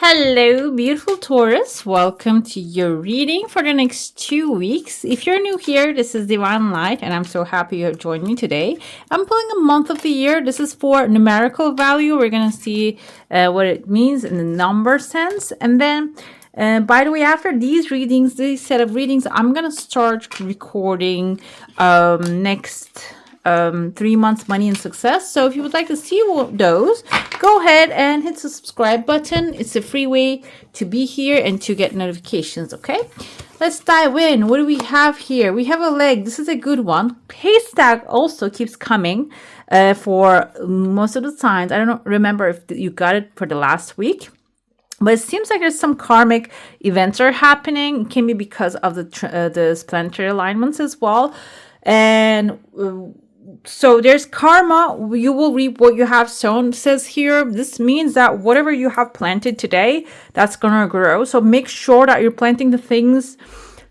Hello, beautiful Taurus. Welcome to your reading for the next 2 weeks. If you're new here, this is Divine Light, and I'm so happy you have joined me today. I'm pulling a month of the year. This is for numerical value. We're going to see what it means in the number sense. And then, by the way, after these readings, this set of readings, I'm going to start recording next 3 months money and success. So if you would like to see those, go ahead and hit the subscribe button. It's a free way to be here and to get notifications. Okay, let's dive in. What do we have here? We have a leg. This is a good one. Haystack also keeps coming for most of the signs. I don't remember if you got it for the last week, but it seems like there's some karmic events are happening. It can be because of the planetary alignments as well. And so there's karma. You will reap what you have sown, says here. This means that whatever you have planted today, that's going to grow. So make sure that you're planting the things,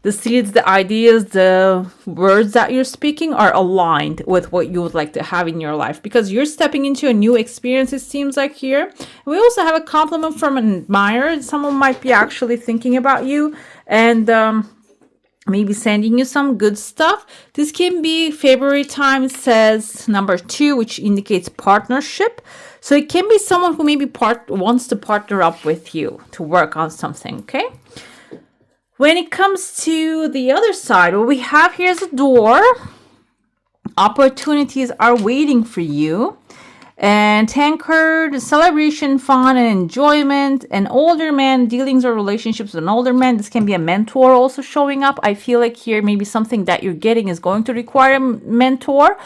the seeds, the ideas, the words that you're speaking are aligned with what you would like to have in your life, because you're stepping into a new experience, it seems like here. We also have a compliment from an admirer. Someone might be actually thinking about you and maybe sending you some good stuff. This can be February time. It says number 2, which indicates partnership. So it can be someone who maybe wants to partner up with you to work on something, okay? When it comes to the other side, what we have here is a door. Opportunities are waiting for you. And tankard, celebration, fun, and enjoyment. An older man, dealings or relationships with an older man. This can be a mentor also showing up. I feel like here maybe something that you're getting is going to require a mentor.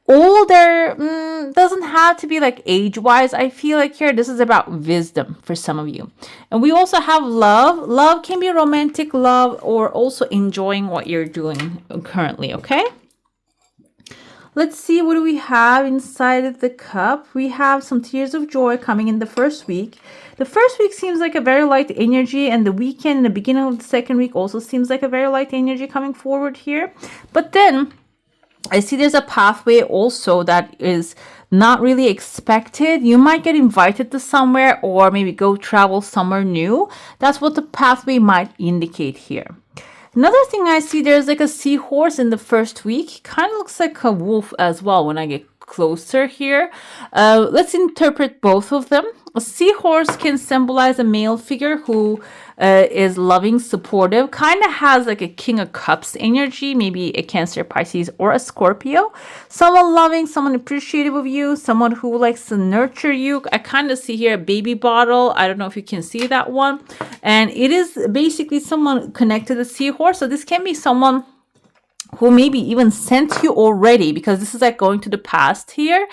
Older doesn't have to be like age-wise. I feel like here this is about wisdom for some of you. And we also have love. Love can be romantic love or also enjoying what you're doing currently, okay? Let's see, what do we have inside of the cup? We have some tears of joy coming in the first week. The first week seems like a very light energy, and the weekend and the beginning of the second week also seems like a very light energy coming forward here. But then I see there's a pathway also that is not really expected. You might get invited to somewhere or maybe go travel somewhere new. That's what the pathway might indicate here. Another thing I see, there's like a seahorse in the first week. Kind of looks like a wolf as well when I get closer here. Let's interpret both of them. A seahorse can symbolize a male figure who is loving, supportive, kind of has like a King of Cups energy, maybe a Cancer, Pisces, or a Scorpio. Someone loving, someone appreciative of you, someone who likes to nurture you. I kind of see here a baby bottle. I don't know if you can see that one. And it is basically someone connected to the seahorse. So this can be someone who maybe even sent you already, because this is like going to the past here.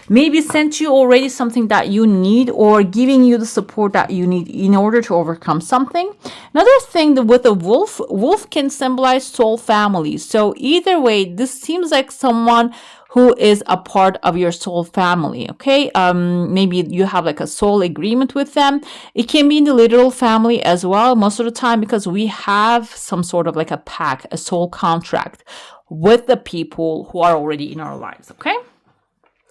Maybe sent you already something that you need or giving you the support that you need in order to overcome something. Another thing that with a wolf can symbolize soul family. So either way, this seems like someone who is a part of your soul family, okay? Maybe you have like a soul agreement with them. It can be in the literal family as well, most of the time, because we have some sort of like a pact, a soul contract with the people who are already in our lives, okay?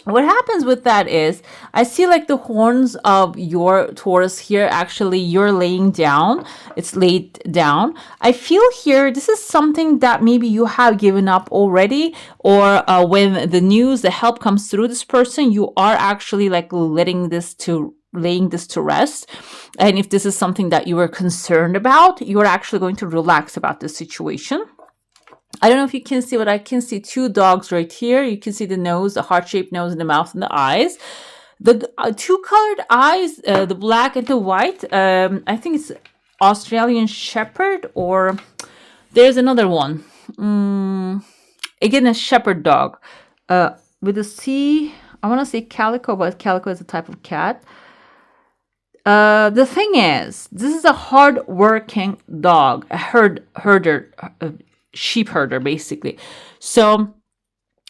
What happens with that is I see like the horns of your Taurus here. Actually, you're laying down. It's laid down. I feel here this is something that maybe you have given up already, or when the news, the help comes through this person, you are actually like laying this to rest. And if this is something that you were concerned about, you're actually going to relax about the situation. I don't know if you can see, but I can see 2 dogs right here. You can see the nose, the heart-shaped nose, and the mouth and the eyes. The 2 colored eyes, the black and the white. I think it's Australian Shepherd, or there's another one. Again, a shepherd dog with a C. I want to say calico, but calico is a type of cat. The thing is, this is a hard-working dog, a herder. Sheep herder, basically. So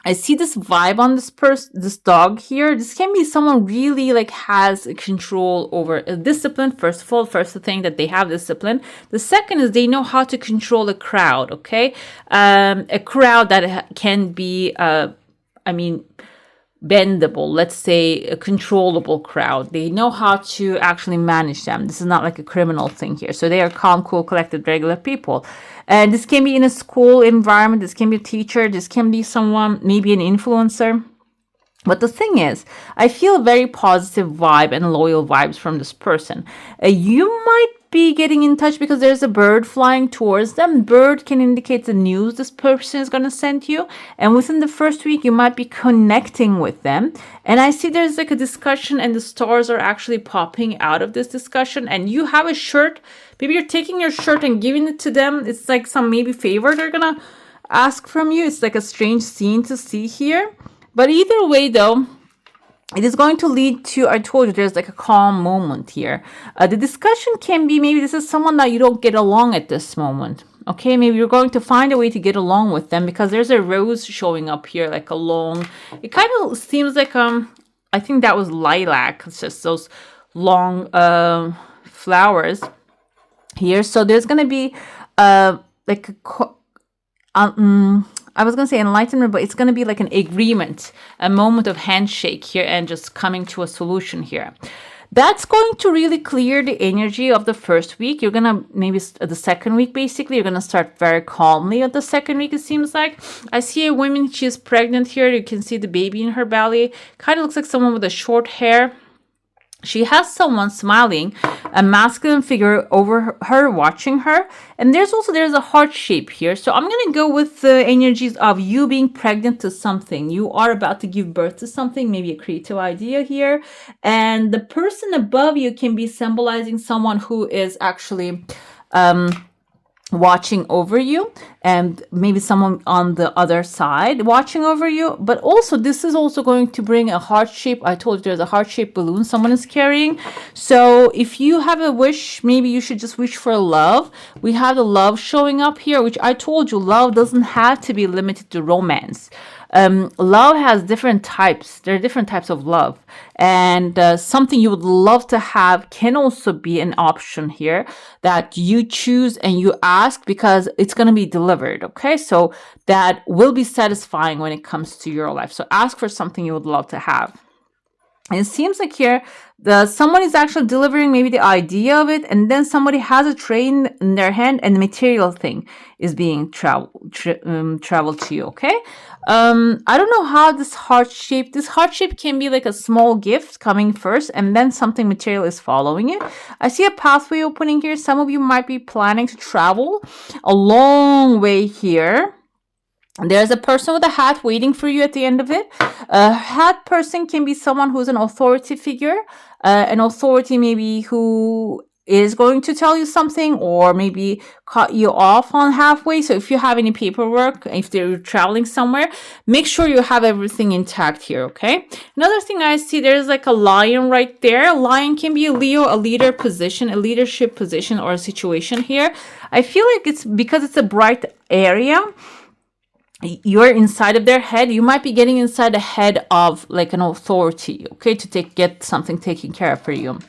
I see this vibe on this dog here. This can be someone really like has control over discipline. First of all, first thing that they have discipline. The second is they know how to control a crowd. Okay, a crowd that can be, bendable, let's say a controllable crowd. They know how to actually manage them. This is not like a criminal thing here. So they are calm, cool, collected, regular people. And this can be in a school environment. This can be a teacher. This can be someone, maybe an influencer. But the thing is, I feel a very positive vibe and loyal vibes from this person. You might be getting in touch because there's a bird flying towards them. Bird can indicate the news this person is going to send you. And within the first week, you might be connecting with them. And I see there's like a discussion and the stars are actually popping out of this discussion. And you have a shirt. Maybe you're taking your shirt and giving it to them. It's like some maybe favor they're going to ask from you. It's like a strange scene to see here. But either way, though, it is going to lead to, I told you, there's like a calm moment here. The discussion can be, maybe this is someone that you don't get along at this moment. Okay, maybe you're going to find a way to get along with them because there's a rose showing up here, like a long, it kind of seems like, I think that was lilac. It's just those long flowers here. So there's going to be like I was going to say enlightenment, but it's going to be like an agreement, a moment of handshake here and just coming to a solution here. That's going to really clear the energy of the first week. You're going to, maybe the second week, basically, you're going to start very calmly at the second week, it seems like. I see a woman, she's pregnant here. You can see the baby in her belly. Kind of looks like someone with a short hair. She has someone smiling, a masculine figure over her watching her. And there's a heart shape here. So I'm going to go with the energies of you being pregnant to something. You are about to give birth to something, maybe a creative idea here. And the person above you can be symbolizing someone who is actually watching over you, and maybe someone on the other side watching over you. But also this is also going to bring a heart shape. I told you there's a heart shaped balloon someone is carrying. So if you have a wish, maybe you should just wish for love. We have the love showing up here, which I told you, love doesn't have to be limited to romance. Love has different types. There are different types of love, and something you would love to have can also be an option here that you choose and you ask because it's going to be delivered. Okay, so that will be satisfying when it comes to your life. So ask for something you would love to have. And it seems like here someone is actually delivering maybe the idea of it, and then somebody has a tray in their hand and the material thing is being traveled to you. Okay, I don't know how this heart shape can be like a small gift coming first and then something material is following it. I see a pathway opening here. Some of you might be planning to travel a long way here. There's a person with a hat waiting for you at the end of it. A hat person can be someone who's an authority figure, an authority maybe who is going to tell you something or maybe cut you off on halfway. So if you have any paperwork, if they're traveling somewhere, make sure you have everything intact here, okay? Another thing I see, there's like a lion right there. A lion can be a Leo, a leader position, a leadership position or a situation here. I feel like it's because it's a bright area, you're inside of their head. You might be getting inside the head of like an authority, okay, to get something taken care of for you.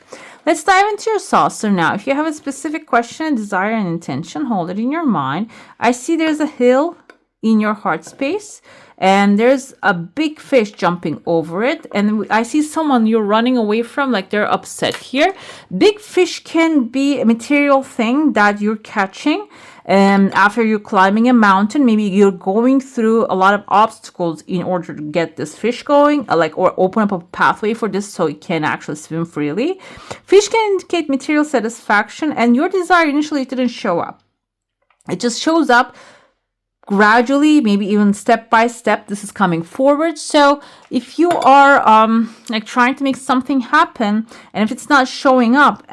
Let's dive into your saucer now. If you have a specific question, desire, and intention, hold it in your mind. I see there's a hill in your heart space, and there's a big fish jumping over it. And I see someone you're running away from, like they're upset here. Big fish can be a material thing that you're catching. After you're climbing a mountain, maybe you're going through a lot of obstacles in order to get this fish going, or open up a pathway for this so it can actually swim freely. Fish can indicate material satisfaction, and your desire initially didn't show up. It just shows up gradually, maybe even step by step. This is coming forward. So if you are like trying to make something happen, and if it's not showing up,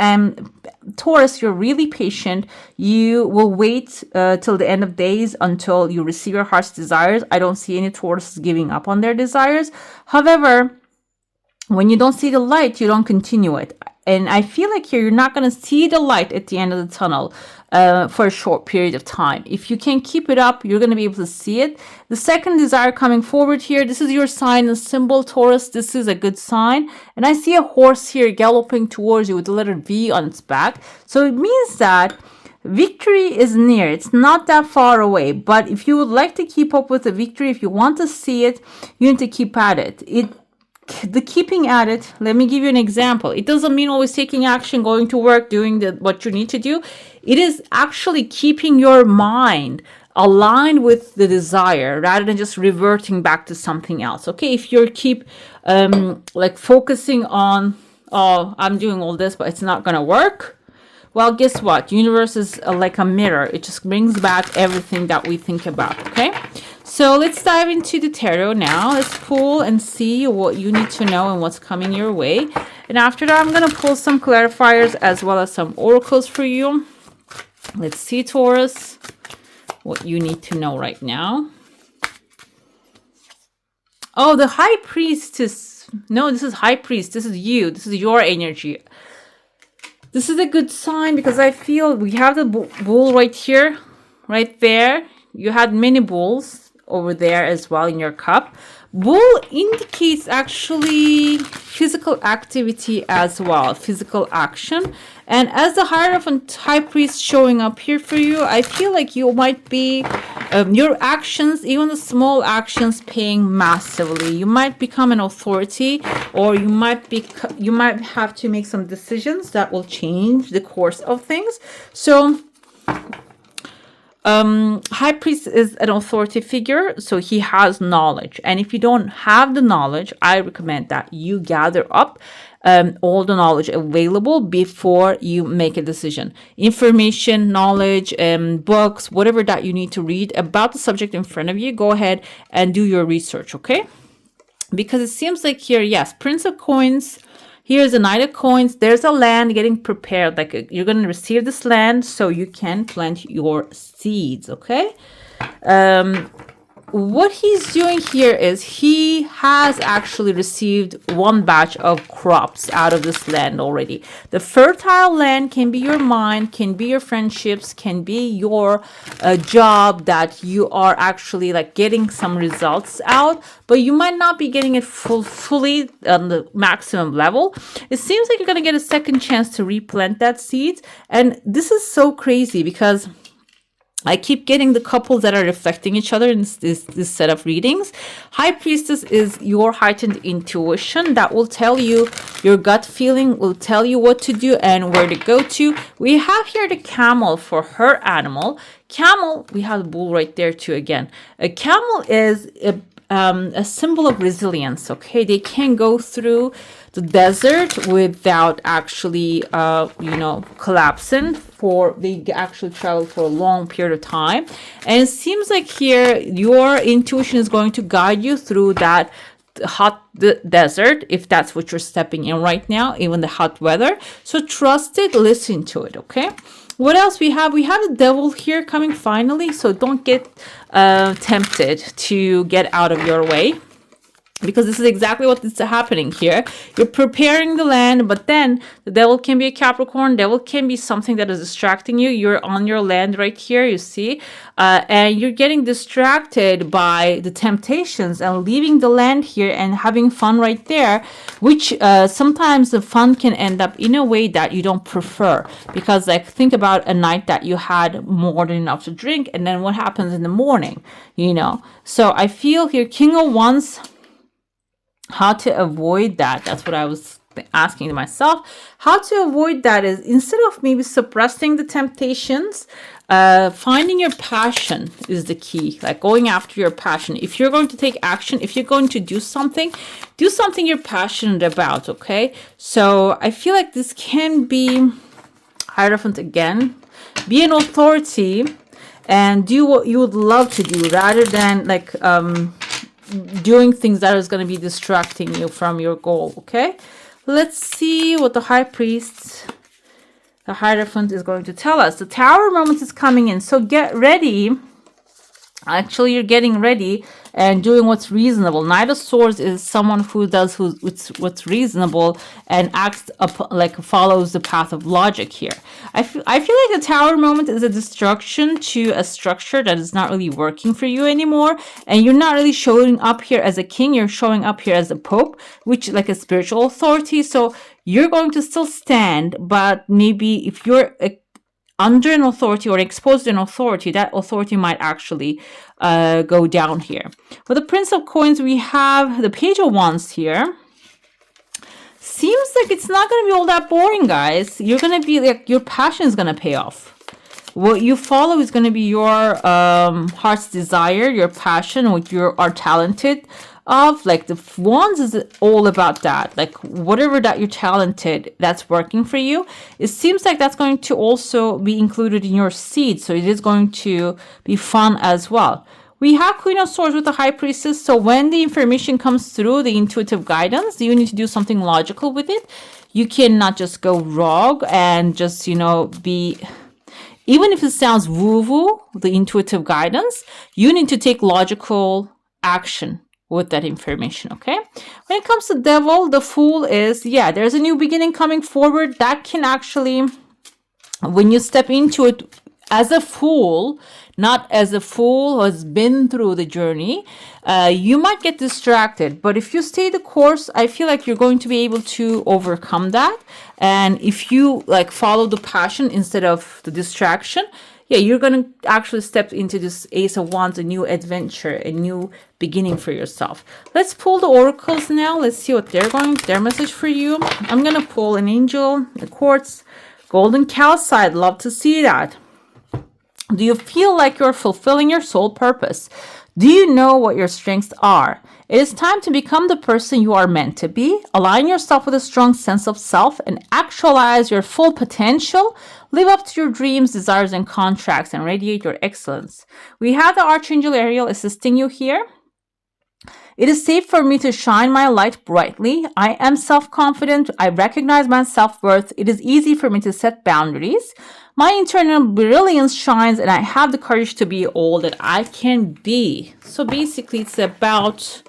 Taurus, you're really patient. You will wait till the end of days until you receive your heart's desires. I don't see any Taurus giving up on their desires. However, when you don't see the light, you don't continue it. And I feel like here, you're not going to see the light at the end of the tunnel for a short period of time. If you can keep it up, you're going to be able to see it. The second desire coming forward here, this is your sign, the symbol Taurus. This is a good sign. And I see a horse here galloping towards you with the letter V on its back. So it means that victory is near. It's not that far away. But if you would like to keep up with the victory, if you want to see it, you need to keep at it. the keeping at it. Let me give you an example. It doesn't mean always taking action, going to work, doing what you need to do. It is actually keeping your mind aligned with the desire rather than just reverting back to something else. Okay, if you keep like focusing on, oh, I'm doing all this but it's not gonna work, well, guess what? Universe is like a mirror. It just brings back everything that we think about. Okay, so let's dive into the tarot now. Let's pull and see what you need to know and what's coming your way. And after that, I'm going to pull some clarifiers as well as some oracles for you. Let's see, Taurus, what you need to know right now. Oh, the High Priestess. No, this is High Priest. This is you. This is your energy. This is a good sign because I feel we have the bull right here, right there. You had many bulls over there as well in your cup. Bull indicates actually physical activity as well, physical action. And as the Hierophant High Priest showing up here for you, I feel like you might be, your actions, even the small actions, paying massively. You might become an authority, or you might have to make some decisions that will change the course of things. So High Priest is an authority figure, so he has knowledge. And if you don't have the knowledge, I recommend that you gather up all the knowledge available before you make a decision. Information, knowledge, books, whatever that you need to read about the subject in front of you, go ahead and do your research, okay? Because it seems like here, yes, Prince of Coins. Here's a Knight of Coins. There's a land getting prepared. Like you're going to receive this land so you can plant your seeds, okay? What he's doing here is he has actually received one batch of crops out of this land already. The fertile land can be your mind, can be your friendships, can be your job that you are actually like getting some results out, but you might not be getting it fully on the maximum level. It seems like you're going to get a second chance to replant that seed. And this is so crazy because I keep getting the couples that are reflecting each other in this set of readings. High Priestess is your heightened intuition that will tell you, your gut feeling will tell you what to do and where to go to. We have here the camel for her animal. Camel, we have the bull right there too again. A camel is a symbol of resilience, okay? They can go through the desert without actually, collapsing. They actually travel for a long period of time. And it seems like here, your intuition is going to guide you through that hot desert, if that's what you're stepping in right now, even the hot weather. So trust it, listen to it, okay? What else we have? We have the devil here coming finally. So don't get tempted to get out of your way, because this is exactly what is happening here. You're preparing the land, but then the devil can be a Capricorn. Devil can be something that is distracting you. You're on your land right here, you see, and you're getting distracted by the temptations and leaving the land here and having fun right there, which sometimes the fun can end up in a way that you don't prefer. Because like think about a night that you had more than enough to drink, and then what happens in the morning, So I feel here, King of Wands, how to avoid that. That's what I was asking myself. How to avoid that is, instead of maybe suppressing the temptations, finding your passion is the key. Like going after your passion. If you're going to take action, if you're going to do something you're passionate about, okay? So I feel like this can be Hierophant again. Be an authority and do what you would love to do rather than like doing things that is going to be distracting you from your goal, okay? Let's see what the High Priest, the Hierophant, is going to tell us. The Tower moment is coming in, so get ready. Actually, you're getting ready and doing what's reasonable. Knight of Swords is someone who does what's reasonable and acts follows the path of logic here. I feel like the Tower moment is a destruction to a structure that is not really working for you anymore, and you're not really showing up here as a king. You're showing up here as a pope, which like a spiritual authority. So you're going to still stand, but maybe if you're under an authority or exposed to an authority, that authority might actually go down here. For the Prince of Coins, we have the Page of Wands here. seems like it's not going to be all that boring, guys. You're going to be like, your passion is going to pay off. What you follow is going to be your heart's desire, your passion, what you are talented of. Like the wands is all about that. Like whatever that you're talented, that's working for you. It seems like that's going to also be included in your seed. So it is going to be fun as well. We have Queen of Swords with the High Priestess. So when the information comes through, the intuitive guidance, you need to do something logical with it. You cannot just go rogue and just, be... Even if it sounds woo-woo, the intuitive guidance, you need to take logical action with that information, okay? When it comes to Devil, the Fool is, there's a new beginning coming forward that can actually, when you step into it as a fool, not as a fool who has been through the journey, you might get distracted. But if you stay the course, I feel like you're going to be able to overcome that. And if you like follow the passion instead of the distraction, you're going to actually step into this Ace of Wands, a new adventure, a new beginning for yourself. Let's pull the oracles now. Let's see what their message for you. I'm going to pull an angel, a quartz, golden calcite. Love to see that. Do you feel like you're fulfilling your soul purpose? Do you know what your strengths are? It is time to become the person you are meant to be. Align yourself with a strong sense of self and actualize your full potential. Live up to your dreams, desires, and contracts and radiate your excellence. We have the Archangel Ariel assisting you here. It is safe for me to shine my light brightly. I am self-confident. I recognize my self-worth. It is easy for me to set boundaries. My internal brilliance shines and I have the courage to be all that I can be. So basically it's about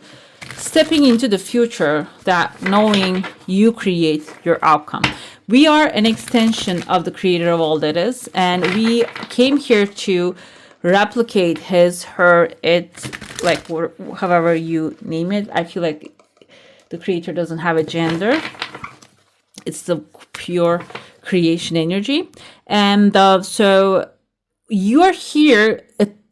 stepping into the future, that knowing you create your outcome. We are an extension of the creator of all that is, and we came here to replicate his, her, it, like however you name it. I feel like the creator doesn't have a gender. It's the pure creation energy. And so you're here,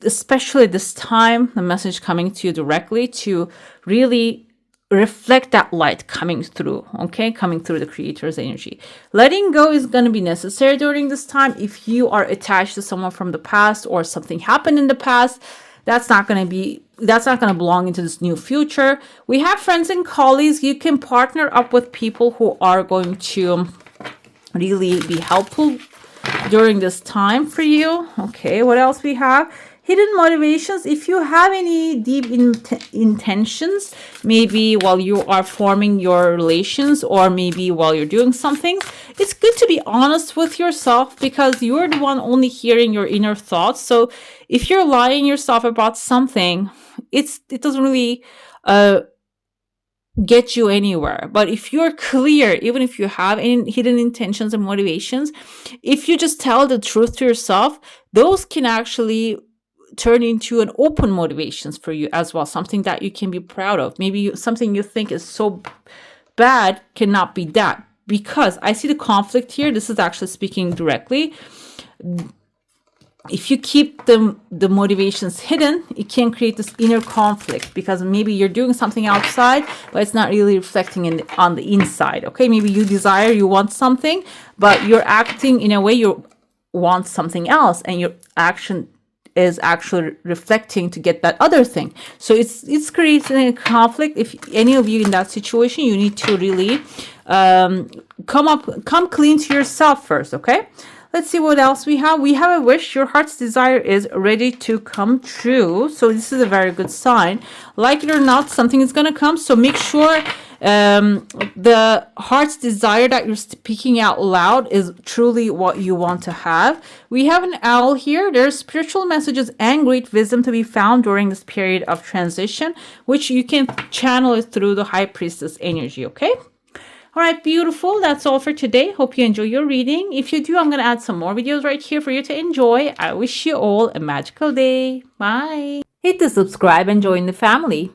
especially this time, the message coming to you directly to really reflect that light coming through, okay? Coming through the creator's energy. Letting go is going to be necessary during this time. If you are attached to someone from the past or something happened in the past, that's not going to belong into this new future. We have friends and colleagues. You can partner up with people who are going to really be helpful during this time for you. Okay, what else we have? Hidden motivations. If you have any deep intentions, maybe while you are forming your relations or maybe while you're doing something, it's good to be honest with yourself because you're the one only hearing your inner thoughts. So if you're lying yourself about something, it doesn't really get you anywhere. But if you're clear, even if you have any hidden intentions and motivations, if you just tell the truth to yourself, those can actually turn into an open motivations for you as well, something that you can be proud of. Maybe something you think is so bad cannot be that, because I see the conflict here. This is actually speaking directly. If you keep the motivations hidden, it can create this inner conflict because maybe you're doing something outside, but it's not really reflecting on the inside. Okay, maybe you want something, but you're acting in a way you want something else, and your action is actually reflecting to get that other thing. So it's creating a conflict. If any of you in that situation, you need to really come clean to yourself first. Okay. Let's see what else we have. We have a wish. Your heart's desire is ready to come true. So this is a very good sign. Like it or not, something is going to come. So make sure the heart's desire that you're speaking out loud is truly what you want to have. We have an owl here. There's spiritual messages and great wisdom to be found during this period of transition, which you can channel it through the High Priestess energy. Okay. All right, beautiful. That's all for today. Hope you enjoy your reading. If you do, I'm going to add some more videos right here for you to enjoy. I wish you all a magical day. Bye. Hit the subscribe and join the family.